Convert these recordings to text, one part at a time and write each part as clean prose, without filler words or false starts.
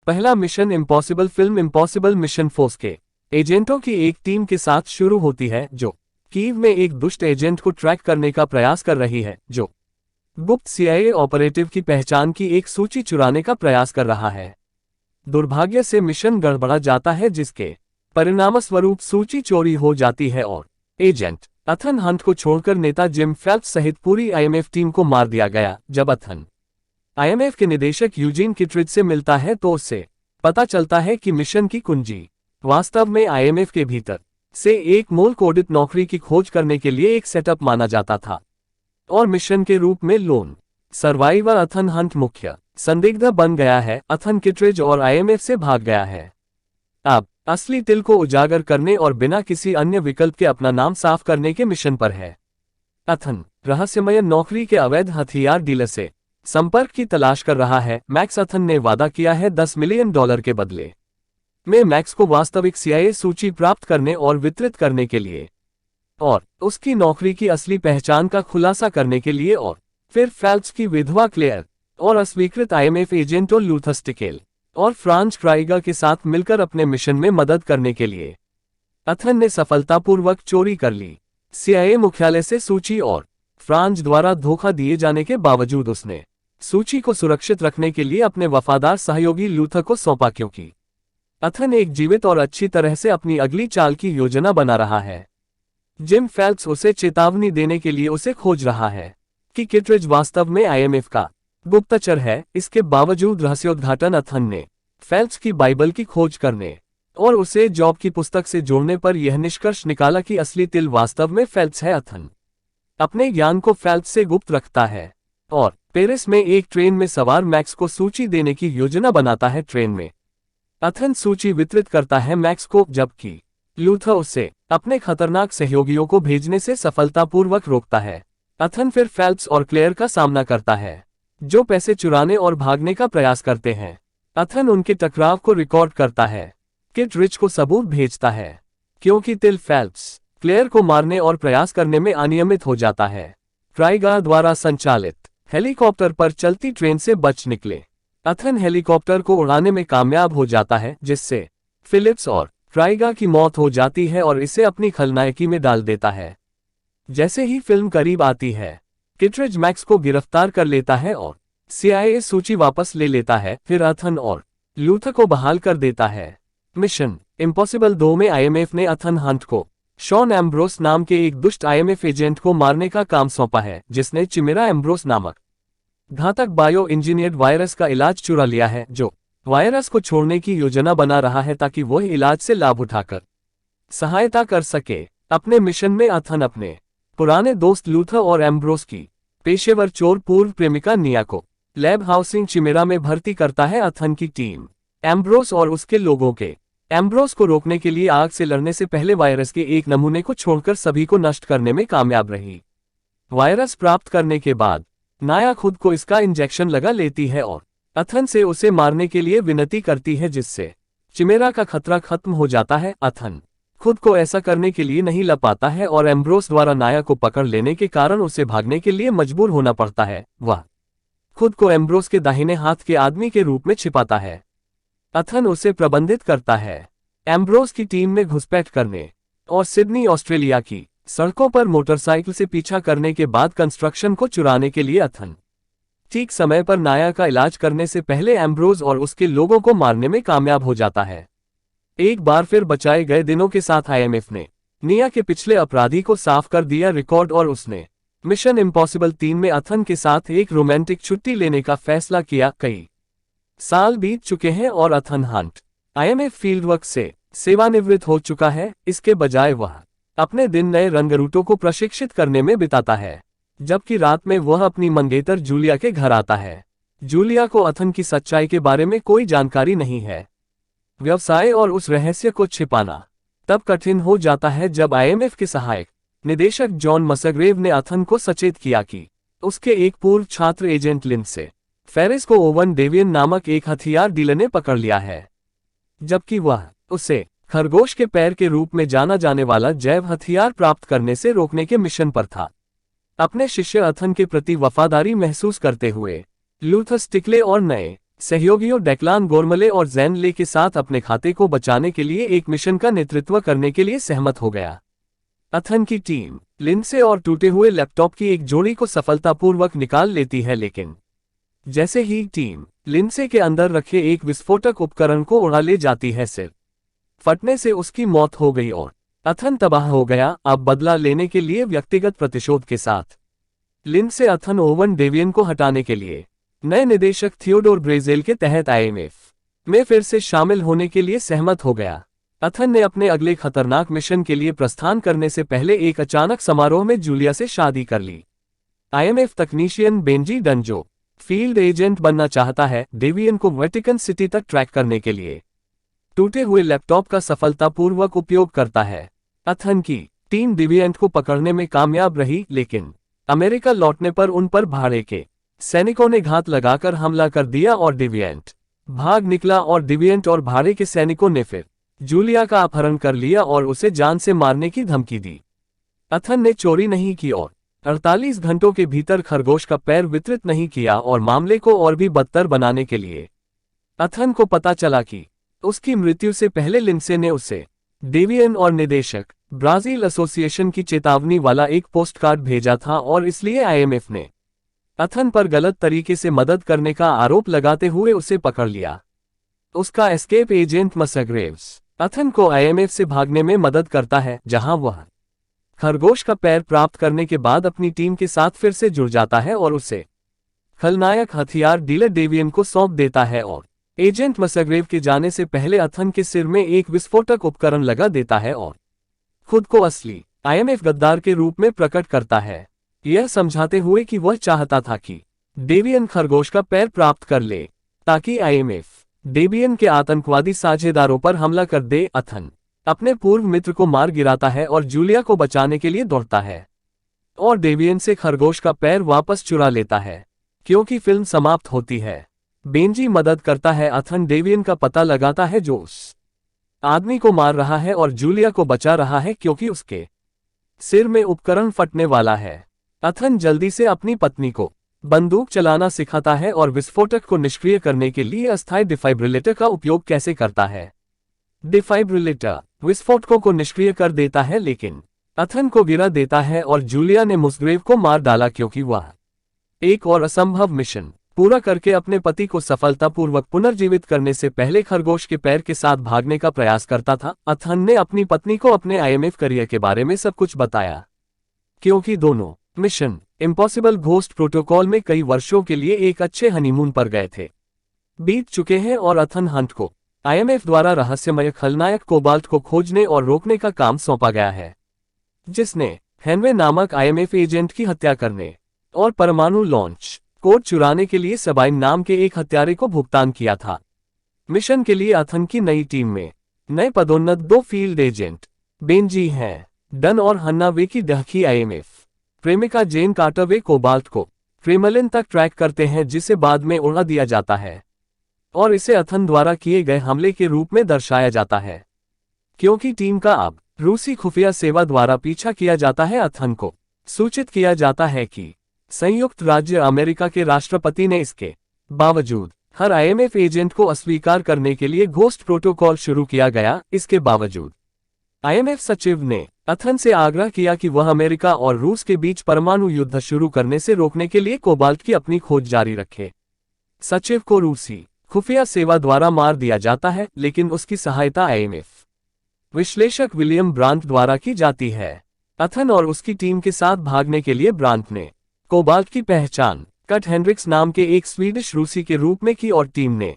पहला mission impossible film impossible mission force के एजेंटों की एक टीम के साथ शुरू होती है जो कीव में एक दुष्ट एजेंट को ट्रैक करने का प्रयास कर रही है जो गुप्त सीआईए ऑपरेटिव की पहचान की एक सूची चुराने का प्रयास कर रहा है। दुर्भाग्य से मिशन गड़बड़ा जाता है जिसके परिणामस्वरूप सूची चोरी हो जाती है और एजेंट एथन हंट को छोड़कर नेता जिम फेल्प्स सहित पूरी आईएमएफ टीम को मार दिया गया। जब एथन आईएमएफ के निदेशक यूजीन किटरिज से मिलता है तो उससे पता चलता है कि मिशन की कुंजी वास्तव में आईएमएफ के भीतर से एक मोल कोडित नौकरी की खोज करने के लिए एक सेटअप माना जाता था और मिशन के रूप में लोन सर्वाइवर एथन हंट मुख्य संदिग्ध बन गया है। एथन किटरिज और आईएमएफ से भाग गया है। अब असली तिल को उजागर करने और बिना किसी अन्य विकल्प के अपना नाम साफ करने के मिशन पर है। एथन रहस्यमय नौकरी के अवैध हथियार डीलर से संपर्क की तलाश कर रहा है। मैक्स एथन ने वादा किया है $10 मिलियन के बदले में मैक्स को वास्तविक सीआईए सूची प्राप्त करने और वितरित करने के लिए और उसकी नौकरी की असली पहचान का खुलासा करने के लिए और फिर फेल्प्स की विधवा क्लेयर और अस्वीकृत आईएमएफ एजेंटों लूथर स्टिकेल और फ्रांज क्राइगर के साथ मिलकर अपने मिशन में मदद करने के लिए एथन ने सफलतापूर्वक चोरी कर ली सीआईए मुख्यालय से सूची और फ्रांज द्वारा धोखा दिए जाने के बावजूद उसने सूची को सुरक्षित रखने के लिए अपने वफादार सहयोगी लूथर को सौंपा क्योंकि एथन एक जीवित और अच्छी तरह से अपनी अगली चाल की योजना बना रहा है। जिम फेल्प्स उसे चेतावनी देने के लिए उसे खोज रहा है कि किटरिज वास्तव में आईएमएफ का गुप्तचर है। इसके बावजूद रहस्योद्घाटन एथन ने फेल्प्स की बाइबल की खोज करने और उसे जॉब की पुस्तक से जोड़ने पर यह निष्कर्ष निकाला कि असली तिल वास्तव में फेल्प्स है। एथन अपने ज्ञान को फेल्प्स से गुप्त रखता है और पेरिस में एक ट्रेन में सवार मैक्स को सूची देने की योजना बनाता है। ट्रेन में एथन सूची वितरित करता है मैक्स को, जबकि लूथर उसे अपने खतरनाक सहयोगियों को भेजने से सफलतापूर्वक रोकता है। एथन फिर फेल्प्स और क्लेयर का सामना करता है जो पैसे चुराने और भागने का प्रयास करते हैं। एथन उनके टकराव को रिकॉर्ड करता है। किटरिज को सबूत भेजता है क्योंकि तिल फेल्प्स क्लेयर को मारने और प्रयास करने में अनियमित हो जाता है। क्राइगर द्वारा संचालित हेलीकॉप्टर पर चलती ट्रेन से बच निकले एथन हेलीकॉप्टर को उड़ाने में कामयाब हो जाता है जिससे फिलिप्स और क्राइगर की मौत हो जाती है और इसे अपनी खलनायकी में डाल देता है। जैसे ही फिल्म करीब आती है किटरिज मैक्स को गिरफ्तार कर लेता है और सीआईए सूची वापस ले लेता है। फिर एथन और लूथर को बहाल कर देता है। मिशन इम्पॉसिबल 2 में आईएमएफ ने एथन हंट को शॉन एम्ब्रोस नाम के एक दुष्ट आईएमएफ एजेंट को मारने का काम सौंपा है जिसने चिमेरा एम्ब्रोस नामक घातक बायो इंजीनियर्ड वायरस का इलाज चुरा लिया है जो वायरस को छोड़ने की योजना बना रहा है ताकि वह इलाज से लाभ उठाकर सहायता कर सके। अपने मिशन में एथन अपने पुराने दोस्त लूथर और एम्ब्रोस की पेशेवर चोर पूर्व प्रेमिका निया को लैब हाउसिंग चिमेरा में भर्ती करता है। एथन की टीम एम्ब्रोस और उसके लोगों के एम्ब्रोस को रोकने के लिए आग से लड़ने से पहले वायरस के एक नमूने को छोड़कर सभी को नष्ट करने में कामयाब रही। वायरस प्राप्त करने के बाद नाया खुद को इसका इंजेक्शन लगा लेती है और एथन से उसे मारने के लिए विनती करती है जिससे चिमेरा का खतरा खत्म हो जाता है। एथन खुद को ऐसा करने के लिए नहीं ला पाता है और एम्ब्रोस द्वारा नाया को पकड़ लेने के कारण उसे भागने के लिए मजबूर होना पड़ता है। वह खुद को एम्ब्रोस के दाहिने हाथ के आदमी के रूप में छिपाता है। एथन उसे प्रबंधित करता है। एम्ब्रोस की टीम ने घुसपैठ करने और सिडनी ऑस्ट्रेलिया की सड़कों पर मोटरसाइकिल से पीछा करने के बाद कंस्ट्रक्शन को चुराने के लिए एथन ठीक समय पर नाया का इलाज करने से पहले एम्ब्रोस और उसके लोगों को मारने में कामयाब हो जाता है। एक बार फिर बचाए गए दिनों के साथ आईएमएफ ने निया के पिछले अपराधी को साफ कर दिया रिकॉर्ड और उसने मिशन इम्पॉसिबल 3 में एथन के साथ एक रोमांटिक छुट्टी लेने का फैसला किया। कई साल बीत चुके हैं और एथन हंट आईएमएफ फील्डवर्क से सेवानिवृत्त हो चुका है। इसके बजाय वह अपने दिन नए रंगरूटों को प्रशिक्षित करने में बिताता है, जबकि रात में वह अपनी मंगेतर जूलिया के घर आता है। जूलिया को एथन की सच्चाई के बारे में कोई जानकारी नहीं है। व्यवसाय और उस रहस्य को छिपाना तब कठिन हो जाता है जब आईएमएफ के सहायक निदेशक जॉन मसग्रेव ने एथन को सचेत किया कि उसके एक पूर्व छात्र एजेंट लिंडसे फेरिस को ओवन डेवियन नामक एक हथियार डीलर ने पकड़ लिया है, जबकि वह उसे खरगोश के पैर के रूप में जाना जाने वाला जैव हथियार प्राप्त करने से रोकने के मिशन पर था। अपने शिष्य एथन के प्रति वफादारी महसूस करते हुए लूथर स्टिकले और नए सहयोगियों डेक्लान गोरमले और जैन ले के साथ अपने खाते को बचाने के लिए एक मिशन का नेतृत्व करने के लिए सहमत हो गया। अथन की टीम लिंडसे और टूटे हुए लैपटॉप की एक जोड़ी को सफलतापूर्वक निकाल लेती है, लेकिन जैसे ही टीम लिंडसे के अंदर रखे एक विस्फोटक उपकरण को उड़ा ले जाती है, सिर फटने से उसकी मौत हो गई और अथन तबाह हो गया। अब बदला लेने के लिए व्यक्तिगत प्रतिशोध के साथ लिंडसे अथन ओवन डेवियन को हटाने के लिए नए निदेशक थियोडोर ब्रेजेल के तहत आईएमएफ में फिर से शामिल होने के लिए सहमत हो गया। अथन ने अपने अगले खतरनाक मिशन के लिए प्रस्थान करने से पहले एक अचानक समारोह में जूलिया से शादी कर ली। आईएमएफ तकनीशियन बेंजी डन जो फील्ड एजेंट बनना चाहता है, डेवियन को वेटिकन सिटी तक ट्रैक करने के लिए टूटे हुए लैपटॉप का सफलतापूर्वक उपयोग करता है। अथन की टीम डेविएंट को पकड़ने में कामयाब रही, लेकिन अमेरिका लौटने पर उन पर भाड़े के सैनिकों ने घात लगाकर हमला कर दिया और डेविएंट भाग निकला और डेविएंट और भाड़े के सैनिकों ने फिर जूलिया का अपहरण कर लिया और उसे जान से मारने की धमकी दी। अथन ने चोरी नहीं की और 48 घंटों के भीतर खरगोश का पैर वितरित नहीं किया, और मामले को और भी बदतर बनाने के लिए अथन को पता चला कि उसकी मृत्यु से पहले लिंडसे ने उसे डेवियन और निदेशक ब्राजील एसोसिएशन की चेतावनी वाला एक पोस्टकार्ड भेजा था, और इसलिए आईएमएफ ने अथन पर गलत तरीके से मदद करने का आरोप लगाते हुए उसे पकड़ लिया। उसका एस्केप एजेंट मसग्रेव्स अथन को आईएमएफ से भागने में मदद करता है, जहां वह खरगोश का पैर प्राप्त करने के बाद अपनी टीम के साथ फिर से जुड़ जाता है और उसे खलनायक हथियार डीलर डेवियन को सौंप देता है, और एजेंट मसग्रेव के जाने से पहले अथन के सिर में एक विस्फोटक उपकरण लगा देता है और खुद को असली आईएमएफ गद्दार के रूप में प्रकट करता है, यह समझाते हुए कि वह चाहता था कि डेवियन खरगोश का पैर प्राप्त कर ले ताकि आईएमएफ डेवियन के आतंकवादी साझेदारों पर हमला कर दे। अथन अपने पूर्व मित्र को मार गिराता है और जूलिया को बचाने के लिए दौड़ता है और डेवियन से खरगोश का पैर वापस चुरा लेता है। क्योंकि फिल्म समाप्त होती है, बेंजी मदद करता है। अथन डेवियन का पता लगाता है जो उस आदमी को मार रहा है और जूलिया को बचा रहा है क्योंकि उसके सिर में उपकरण फटने वाला है। अथन जल्दी से अपनी पत्नी को बंदूक चलाना सिखाता है और विस्फोटक को निष्क्रिय करने के लिए अस्थायी डिफाइब्रिलेटर का उपयोग कैसे करता है। डिफाइब्रिलेटर विस्फोटकों को निष्क्रिय कर देता है, लेकिन अथन को गिरा देता है और जूलिया ने मुसग्रेव को मार डाला क्योंकि वह एक और असंभव मिशन पूरा करके अपने पति को सफलतापूर्वक पुनर्जीवित करने से पहले खरगोश के पैर के साथ भागने का प्रयास करता था। अथन ने अपनी पत्नी को अपने आईएमएफ करियर के बारे में सब कुछ बताया, क्योंकि दोनों मिशन इम्पॉसिबल घोस्ट प्रोटोकॉल में कई वर्षों के लिए एक अच्छे हनीमून पर गए थे बीत चुके हैं, और अथन हंट को आईएमएफ द्वारा रहस्यमय खलनायक कोबाल्ट को खोजने और रोकने का काम सौंपा गया है, जिसने हेनवे नामक आईएमएफ एजेंट की हत्या करने और परमाणु लॉन्च कोड चुराने के लिए सबाइन नाम के एक हत्यारे को भुगतान किया था। मिशन के लिए अथन की नई टीम में नए पदोन्नत 2 फील्ड एजेंट बेंजी हैं। डन और हन्ना वे की डहकी आईएमएफ प्रेमिका जेन कार्टर वे कोबाल्ट को क्रेमलिन तक ट्रैक करते हैं, जिसे बाद में उड़ा दिया जाता है और इसे अथन द्वारा किए गए हमले के रूप में दर्शाया जाता है। क्योंकि टीम का अब रूसी खुफिया सेवा द्वारा पीछा किया जाता है, अथन को सूचित किया जाता है कि संयुक्त राज्य अमेरिका के राष्ट्रपति ने इसके बावजूद हर आईएमएफ एजेंट को अस्वीकार करने के लिए घोस्ट प्रोटोकॉल शुरू किया गया। इसके बावजूद आईएमएफ सचिव ने अथन से आग्रह किया कि वह अमेरिका और रूस के बीच परमाणु युद्ध शुरू करने से रोकने के लिए कोबाल्ट की अपनी खोज जारी रखे। सचिव को रूसी खुफिया सेवा द्वारा मार दिया जाता है, लेकिन उसकी सहायता आईएमएफ विश्लेषक विलियम ब्रांट द्वारा की जाती है। अथन और उसकी टीम के साथ भागने के लिए ब्रांट ने कोबाल्ट की पहचान कट हेनरिक्स नाम के एक स्वीडिश रूसी के रूप में की और टीम ने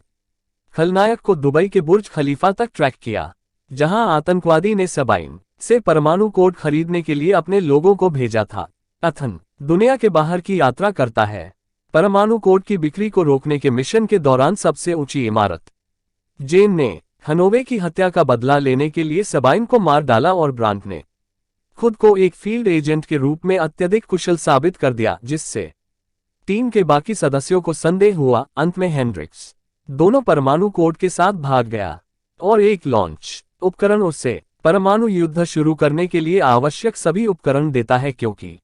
खलनायक को दुबई के बुर्ज खलीफा तक ट्रैक किया, जहां आतंकवादी ने सबाइन से परमाणु कोड खरीदने के लिए अपने लोगों को भेजा था। अथन दुनिया के बाहर की यात्रा करता है, परमाणु कोड की बिक्री को रोकने के मिशन के दौरान सबसे ऊंची इमारत। जेन ने हनोवे की हत्या का बदला लेने के लिए सबाइन को मार डाला और ब्रांट ने खुद को एक फील्ड एजेंट के रूप में अत्यधिक कुशल साबित कर दिया, जिससे टीम के बाकी सदस्यों को संदेह हुआ। अंत में हेनरिक्स दोनों परमाणु कोड के साथ भाग गया और एक लॉन्च उपकरण उसे परमाणु युद्ध शुरू करने के लिए आवश्यक सभी उपकरण देता है, क्योंकि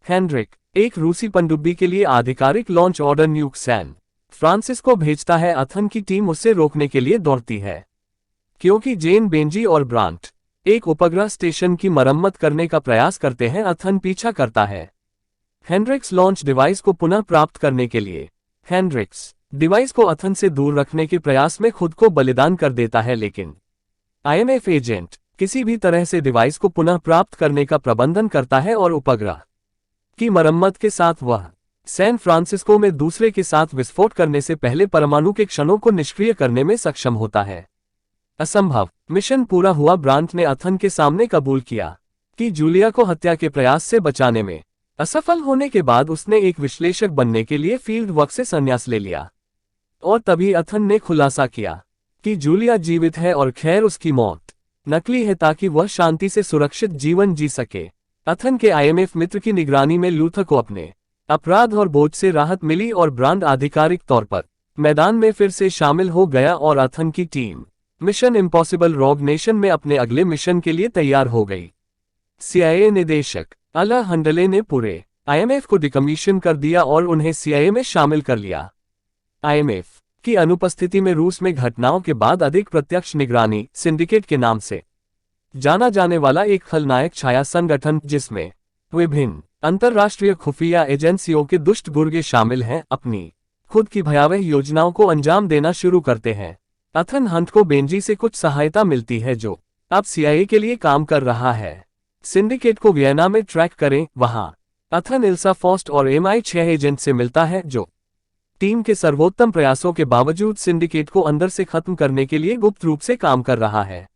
हेनरिक एक रूसी पनडुब्बी के लिए आधिकारिक launch order nuke San Francisco भेजता है। अथन की टीम उसे रोकने के लिए दौड़ती है क्योंकि जेन, बेंजी और ब्रांट एक उपग्रह स्टेशन की मरम्मत करने का प्रयास करते हैं। अथन पीछा करता है हेनरिक्स लॉन्च डिवाइस को पुनः प्राप्त करने के लिए। हेनरिक्स डिवाइस को अथन से दूर रखने के प्रयास में खुद को बलिदान कर देता है, लेकिन आईएमएफ एजेंट किसी भी तरह से डिवाइस को पुनः प्राप्त करने का प्रबंधन करता है और उपग्रह की मरम्मत के साथ वह सैन फ्रांसिस्को में दूसरे के साथ विस्फोट करने से पहले परमाणु के क्षणों को निष्क्रिय करने में सक्षम होता है। असंभव मिशन पूरा हुआ। ब्रांट ने अथन के सामने कबूल किया कि जूलिया को हत्या के प्रयास से बचाने में असफल होने के बाद उसने एक विश्लेषक बनने के लिए फील्ड वर्क से संन्यास ले लिया। और तभी अथन ने खुलासा किया कि जूलिया जीवित है और खैर उसकी मौत नकली है ताकि वह शांति से सुरक्षित जीवन जी सके। अथन के आईएमएफ मित्र की निगरानी में लूथर को अपने अपराध और बोझ से राहत मिली और ब्रांड आधिकारिक तौर पर मैदान में फिर से शामिल हो गया और अथन की टीम मिशन इम्पॉसिबल रोग नेशन में अपने अगले मिशन के लिए तैयार हो गई। सीआईए निदेशक अला हंडले ने पूरे आईएमएफ को डिकमीशन कर दिया और उन्हें सीआईए में शामिल कर लिया। आईएमएफ की अनुपस्थिति में रूस में घटनाओं के बाद अधिक प्रत्यक्ष निगरानी सिंडिकेट के नाम से जाना जाने वाला एक खलनायक छाया संगठन, जिसमें विभिन्न अंतर्राष्ट्रीय खुफिया एजेंसियों के दुष्ट गुर्गे शामिल हैं, अपनी खुद की भयावह योजनाओं को अंजाम देना शुरू करते हैं। अथन हंट को बेंजी से कुछ सहायता मिलती है, जो अब सीआईए के लिए काम कर रहा है। सिंडिकेट को वियना में ट्रैक करें। वहां अथन इल्सा फॉस्ट और MI6 एजेंट से मिलता है, जो टीम के सर्वोत्तम प्रयासों के बावजूद सिंडिकेट को अंदर से खत्म करने के लिए गुप्त रूप से काम कर रहा है।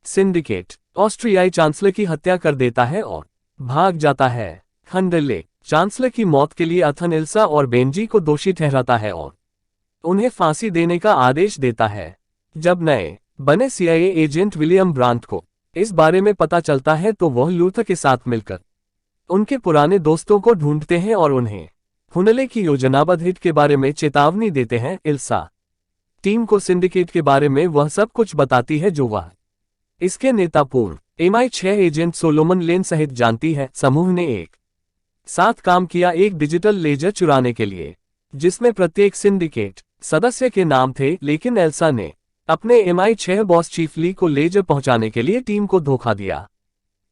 सिंडिकेट ऑस्ट्रियाई चांसलर की हत्या कर देता है और भाग जाता है। हंडले चांसलर की मौत के लिए अथन, इल्सा और बेंजी को दोषी ठहराता है और उन्हें फांसी देने का आदेश देता है। जब नए बने सीआईए एजेंट विलियम ब्रांट को इस बारे में पता चलता है तो वह लूथर के साथ मिलकर उनके पुराने दोस्तों को ढूंढते हैं और उन्हें हुनले की योजनाबद्ध हिट के बारे में चेतावनी देते हैं। इल्सा टीम को सिंडिकेट के बारे में वह सब कुछ बताती है जो वह इसके नेता पूर्व MI6 एजेंट सोलोमन लेन सहित जानती है। समूह ने एक साथ काम किया एक डिजिटल लेजर चुराने के लिए, जिसमें प्रत्येक सिंडिकेट सदस्य के नाम थे, लेकिन एल्सा ने अपने MI6 बॉस चीफ ली को लेजर पहुंचाने के लिए टीम को धोखा दिया।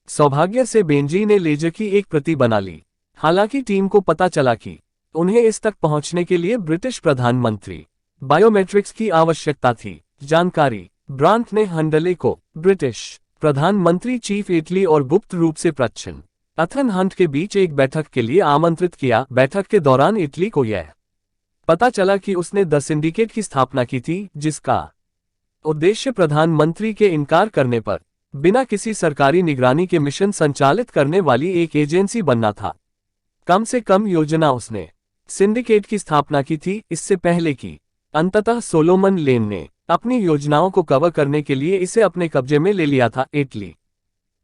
सौभाग्य से बेंजी ने लेजर की एक प्रति बना ली। हालांकि टीम को पता चला कि उन्हें इस तक पहुंचने के लिए ब्रिटिश प्रधानमंत्री बायोमेट्रिक्स की आवश्यकता थी। जानकारी ब्रांट ने हंडले को ब्रिटिश प्रधानमंत्री, चीफ इटली और गुप्त रूप से प्रच्छन्न अथन हंट के बीच एक बैठक के लिए आमंत्रित किया। बैठक के दौरान इटली को यह पता चला कि उसने द सिंडिकेट की स्थापना की थी, जिसका उद्देश्य प्रधानमंत्री के इनकार करने पर बिना किसी सरकारी निगरानी के मिशन संचालित करने वाली एक एजेंसी बनना था। कम से कम योजना उसने सिंडिकेट की स्थापना की थी, इससे पहले कि अंततः सोलोमन लेन ने अपनी योजनाओं को कवर करने के लिए इसे अपने कब्जे में ले लिया था। इटली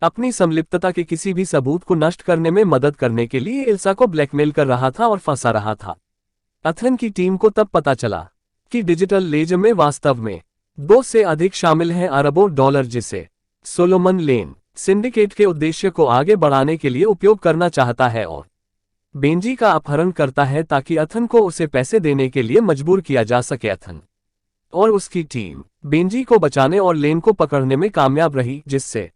अपनी संलिप्तता के किसी भी सबूत को नष्ट करने में मदद करने के लिए इल्सा को ब्लैकमेल कर रहा था और फंसा रहा था। अथन की टीम को तब पता चला कि डिजिटल लेजर में वास्तव में 2 से अधिक शामिल हैं अरबों डॉलर, जिसे सोलोमन लेन सिंडिकेट के उद्देश्य को आगे बढ़ाने के लिए उपयोग करना चाहता है और बेंजी का अपहरण करता है ताकि अथन को उसे पैसे देने के लिए मजबूर किया जा सके। अथन और उसकी टीम बेंजी को बचाने और लेन को पकड़ने में कामयाब रही, जिससे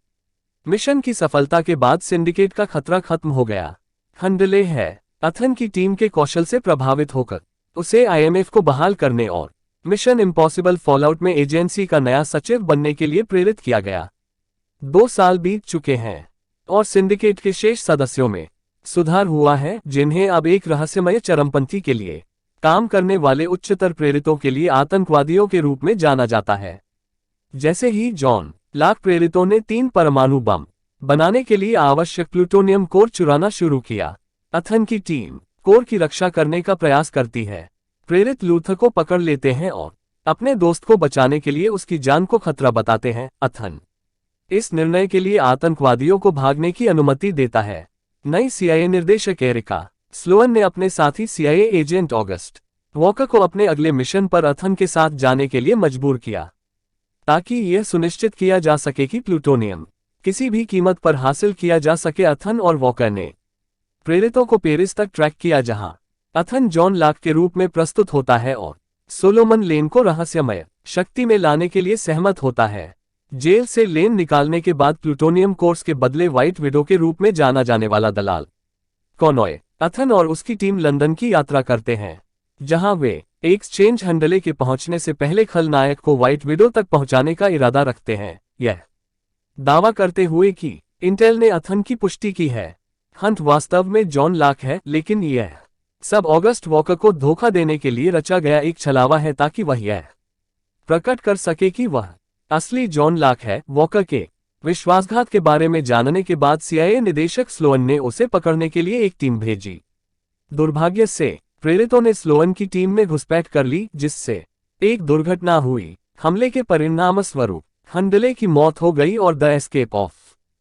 मिशन की सफलता के बाद सिंडिकेट का खतरा खत्म हो गया। हंडले है अथन की टीम के कौशल से प्रभावित होकर उसे आईएमएफ को बहाल करने और मिशन इम्पॉसिबल फॉलआउट में एजेंसी का नया सचिव बनने के लिए प्रेरित किया गया। 2 साल बीत चुके हैं और सिंडिकेट के शेष सदस्यों में सुधार हुआ है, जिन्हें अब एक रहस्यमय चरमपंथी के लिए काम करने वाले उच्चतर प्रेरितों के लिए आतंकवादियों के रूप में जाना जाता है। जैसे ही जॉन लाख प्रेरितों ने 3 परमाणु बम बनाने के लिए आवश्यक प्लूटोनियम कोर चुराना शुरू किया, अथन की टीम कोर की रक्षा करने का प्रयास करती है। प्रेरित लूथर को पकड़ लेते हैं और अपने दोस्त को बचाने के लिए उसकी जान को खतरा बताते हैं। अथन इस निर्णय के लिए आतंकवादियों को भागने की अनुमति देता है। नई सीआईए निर्देशक एरिका स्लोअन ने अपने साथी सीआईए एजेंट ऑगस्ट वॉकर को अपने अगले मिशन पर अथन के साथ जाने के लिए मजबूर किया, ताकि यह सुनिश्चित किया जा सके कि प्लूटोनियम किसी भी कीमत पर हासिल किया जा सके। अथन और वॉकर ने प्रेरितों को पेरिस तक ट्रैक किया, जहां अथन जॉन लाक के रूप में प्रस्तुत होता है और सोलोमन लेन को रहस्यमय शक्ति में लाने के लिए सहमत होता है। जेल से लेन निकालने के बाद प्लूटोनियम कोर्स के बदले व्हाइट विडो के रूप में जाना जाने वाला दलाल कॉनॉय अथन और उसकी टीम लंदन की यात्रा करते हैं, जहां वे एक्सचेंज हंडले के पहुंचने से पहले खलनायक को व्हाइट विडो तक पहुंचाने का इरादा रखते हैं, यह दावा करते हुए कि इंटेल ने अथन की पुष्टि की है। हंट वास्तव में जॉन लाक है, लेकिन यह सब ऑगस्ट वॉकर को धोखा देने के लिए रचा गया एक छलावा है ताकि वह यह प्रकट कर सके कि वह असली जॉन लाक है। वॉकर के विश्वासघात के बारे में जानने के बाद सीआईए निदेशक स्लोअन ने उसे पकड़ने के लिए एक टीम भेजी। दुर्भाग्य से प्रेरितों ने स्लोअन की टीम में घुसपैठ कर ली, जिससे एक दुर्घटना हुई। हमले के परिणामस्वरूप हंडले की मौत हो गई और the escape of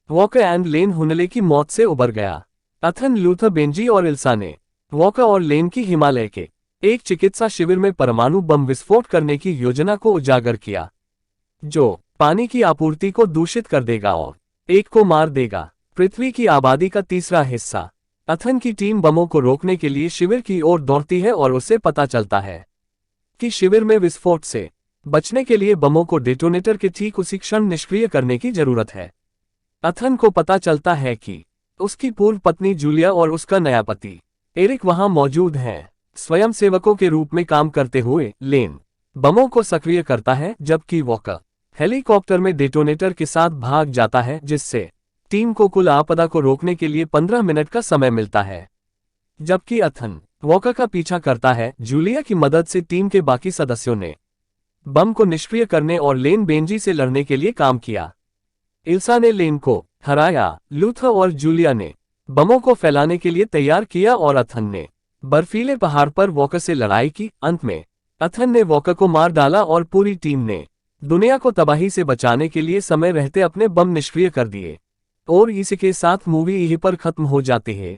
Walker and Lane Hunley की मौत से उबर गया। अथन, लूथर, बेंजी और इल्सा ने वॉकर और लेन की हिमालय के एक चिकित्सा शिविर में परमाणु बम विस्फोट करने की योजना को उजागर किया, जो पानी की आपूर्ति को दूषित कर देगा और एक को मार देगा। पृथ्वी की आबादी का तीसरा हिस्सा। अथन की टीम बमों को रोकने के लिए शिविर की ओर दौड़ती है और उसे पता चलता है कि शिविर में विस्फोट से बचने के लिए बमों को डेटोनेटर के ठीक उसी क्षण निष्क्रिय करने की जरूरत है। अथन को पता चलता है कि उसकी पूर्व पत्नी जूलिया और उसका नया पति एरिक वहां मौजूद हैं। स्वयंसेवकों के रूप में काम करते हुए लेन बमों को सक्रिय करता है, जबकि वॉकर हेलीकॉप्टर में डेटोनेटर के साथ भाग जाता है, जिससे टीम को कुल आपदा को रोकने के लिए 15 मिनट का समय मिलता है। जबकि अथन वॉकर का पीछा करता है। जूलिया की मदद से टीम के बाकी सदस्यों ने बम को निष्क्रिय करने और लेन बेंजी से लड़ने के लिए काम किया। इल्सा ने लेन को हराया। लूथर और जूलिया ने बमों को फैलाने के लिए तैयार किया और अथन ने बर्फीले पहाड़ पर वॉकर से लड़ाई की। अंत में अथन ने वॉकर को मार डाला और पूरी टीम ने दुनिया को तबाही से बचाने के लिए समय रहते अपने बम निष्क्रिय कर दिए। और इसी के साथ मूवी यहीं पर खत्म हो जाती है।